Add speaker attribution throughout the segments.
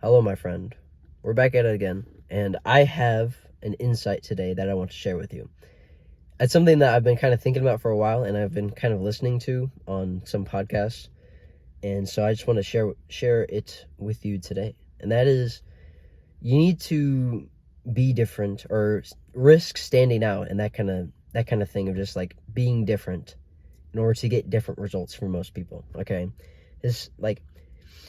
Speaker 1: Hello, my friend. We're back at it again, and I have an insight today that I want to share with you. It's something that I've been kind of thinking about for a while, and I've been kind of listening to on some podcasts, and so I just want to share it with you today. And that is, you need to be different or risk standing out, and that kind of thing of just like being different in order to get different results for most people. Okay, it's like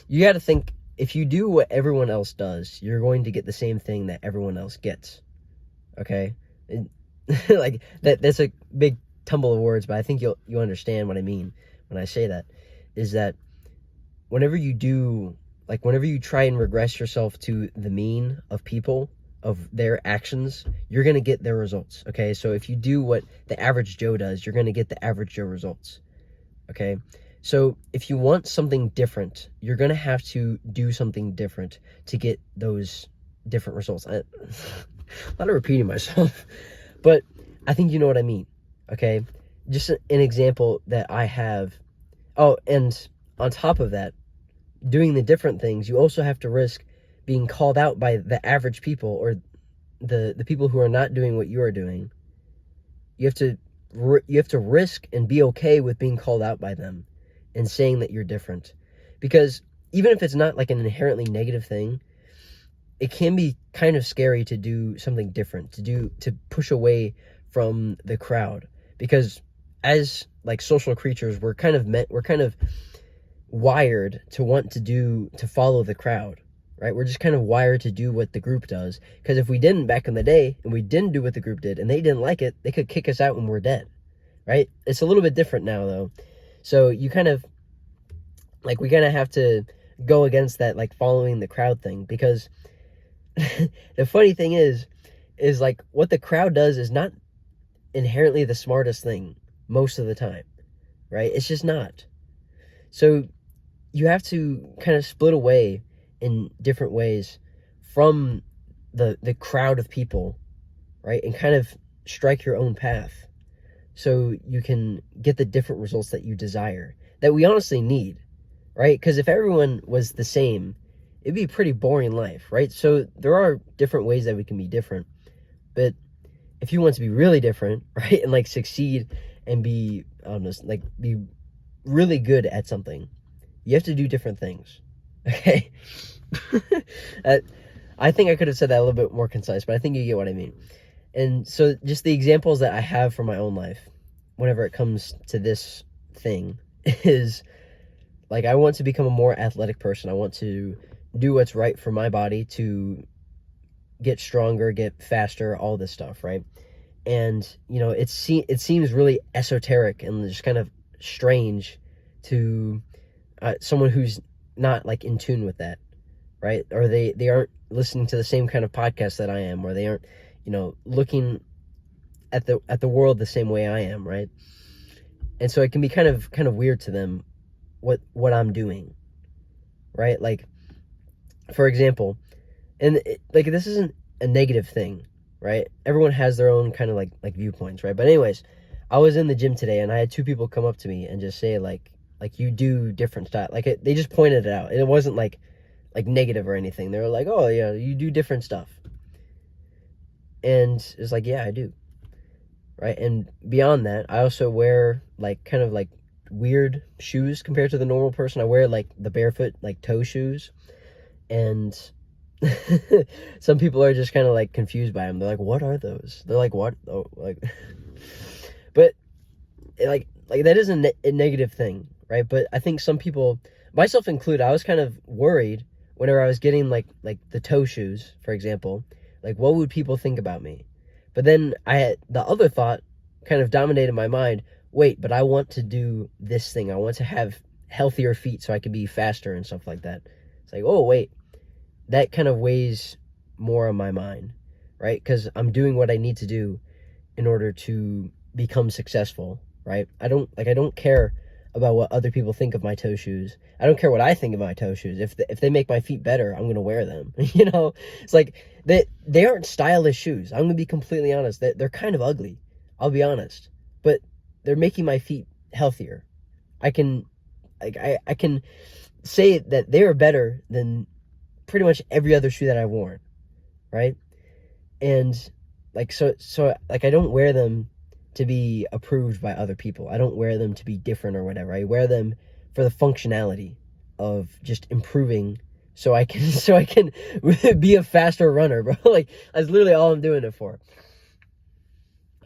Speaker 1: you got to think, if you do what everyone else does, you're going to get the same thing that everyone else gets. Okay? Like that's a big tumble of words, but I think you understand what I mean when I say that. Is that whenever you try and regress yourself to the mean of people, of their actions, you're going to get their results. Okay? So if you do what the average Joe does, you're going to get the average Joe results. Okay? So if you want something different, you're going to have to do something different to get those different results. A lot of repeating myself, but I think you know what I mean. Okay? Just an example that I have. Oh, and on top of that, doing the different things, you also have to risk being called out by the average people, or the people who are not doing what you are doing. You have to risk and be okay with being called out by them and saying that you're different. Because even if it's not like an inherently negative thing, it can be kind of scary to do something different, to push away from the crowd. Because as like social creatures, we're kind of wired to want to follow the crowd, right? We're just kind of wired to do what the group does. Because if we didn't back in the day, and we didn't do what the group did, and they didn't like it, they could kick us out when we're dead, right? It's a little bit different now, though. So we kind of have to go against that, like following the crowd thing, because the funny thing is like what the crowd does is not inherently the smartest thing most of the time, right? It's just not. So you have to kind of split away in different ways from the crowd of people, right? And kind of strike your own path so you can get the different results that you desire, that we honestly need, right? Because if everyone was the same, it'd be a pretty boring life, right? So there are different ways that we can be different, but if you want to be really different, right, and like succeed and be, I don't know, like be really good at something, you have to do different things. Okay? I think I could have said that a little bit more concise, but I think you get what I mean. And so just the examples that I have from my own life, whenever it comes to this thing, is like, I want to become a more athletic person. I want to do what's right for my body to get stronger, get faster, all this stuff, right? And, it seems really esoteric and just kind of strange to someone who's not like in tune with that, right? Or they aren't listening to the same kind of podcast that I am, or they aren't, looking at the world the same way I am, right? And so it can be kind of weird to them what I'm doing, right? Like, for example, and like, this isn't a negative thing, right? Everyone has their own kind of like viewpoints, right? But anyways, I was in the gym today, and I had two people come up to me and just say like you do different stuff. Like, they just pointed it out, and it wasn't like negative or anything. They were like, oh yeah, you do different stuff. And it's like, yeah, I do, right? And beyond that, I also wear like kind of like weird shoes compared to the normal person. I wear like the barefoot like toe shoes, and some people are just kind of like confused by them. They're like, what are those? They're like, what? Oh, like, but like that is a negative thing, right? But I think some people, myself included, I was kind of worried whenever I was getting like the toe shoes, for example, like, what would people think about me? But then the other thought kind of dominated my mind. Wait, but I want to do this thing. I want to have healthier feet so I can be faster and stuff like that. It's like, oh wait, that kind of weighs more on my mind, right? Because I'm doing what I need to do in order to become successful, right? I don't care about what other people think of my toe shoes. I don't care what I think of my toe shoes. If they make my feet better, I'm gonna wear them. It's like they aren't stylish shoes. I'm gonna be completely honest. They're kind of ugly. I'll be honest, but they're making my feet healthier. I can say that they are better than pretty much every other shoe that I've worn, right? And like so like I don't wear them to be approved by other people. I don't wear them to be different or whatever. I wear them for the functionality of just improving so I can be a faster runner, bro. Like that's literally all I'm doing it for.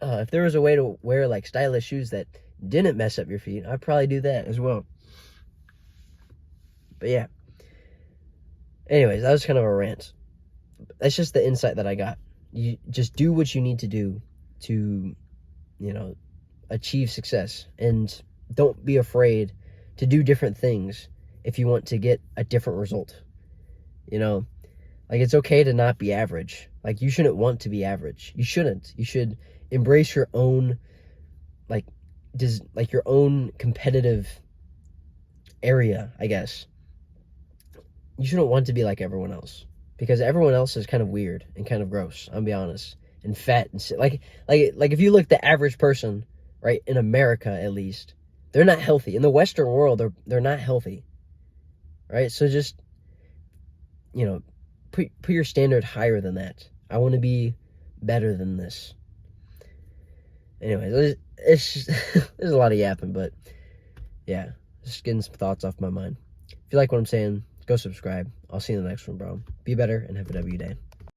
Speaker 1: If there was a way to wear like stylish shoes that didn't mess up your feet, I'd probably do that as well. But yeah. Anyways, that was kind of a rant. That's just the insight that I got. You just do what you need to do to, achieve success, and don't be afraid to do different things if you want to get a different result. Like it's okay to not be average. Like you shouldn't want to be average. You shouldn't. You should embrace your own your own competitive area, I guess. You shouldn't want to be like everyone else, because everyone else is kind of weird and kind of gross, I'll be honest, and fat and like if you look at the average person, right, in America at least, they're not healthy. In the Western world, they're not healthy, right? So just put your standard higher than that. I want to be better than this. Anyways, it's just, there's a lot of yapping, but yeah, just getting some thoughts off my mind. If you like what I'm saying, go subscribe. I'll see you in the next one, bro. Be better and have a W day.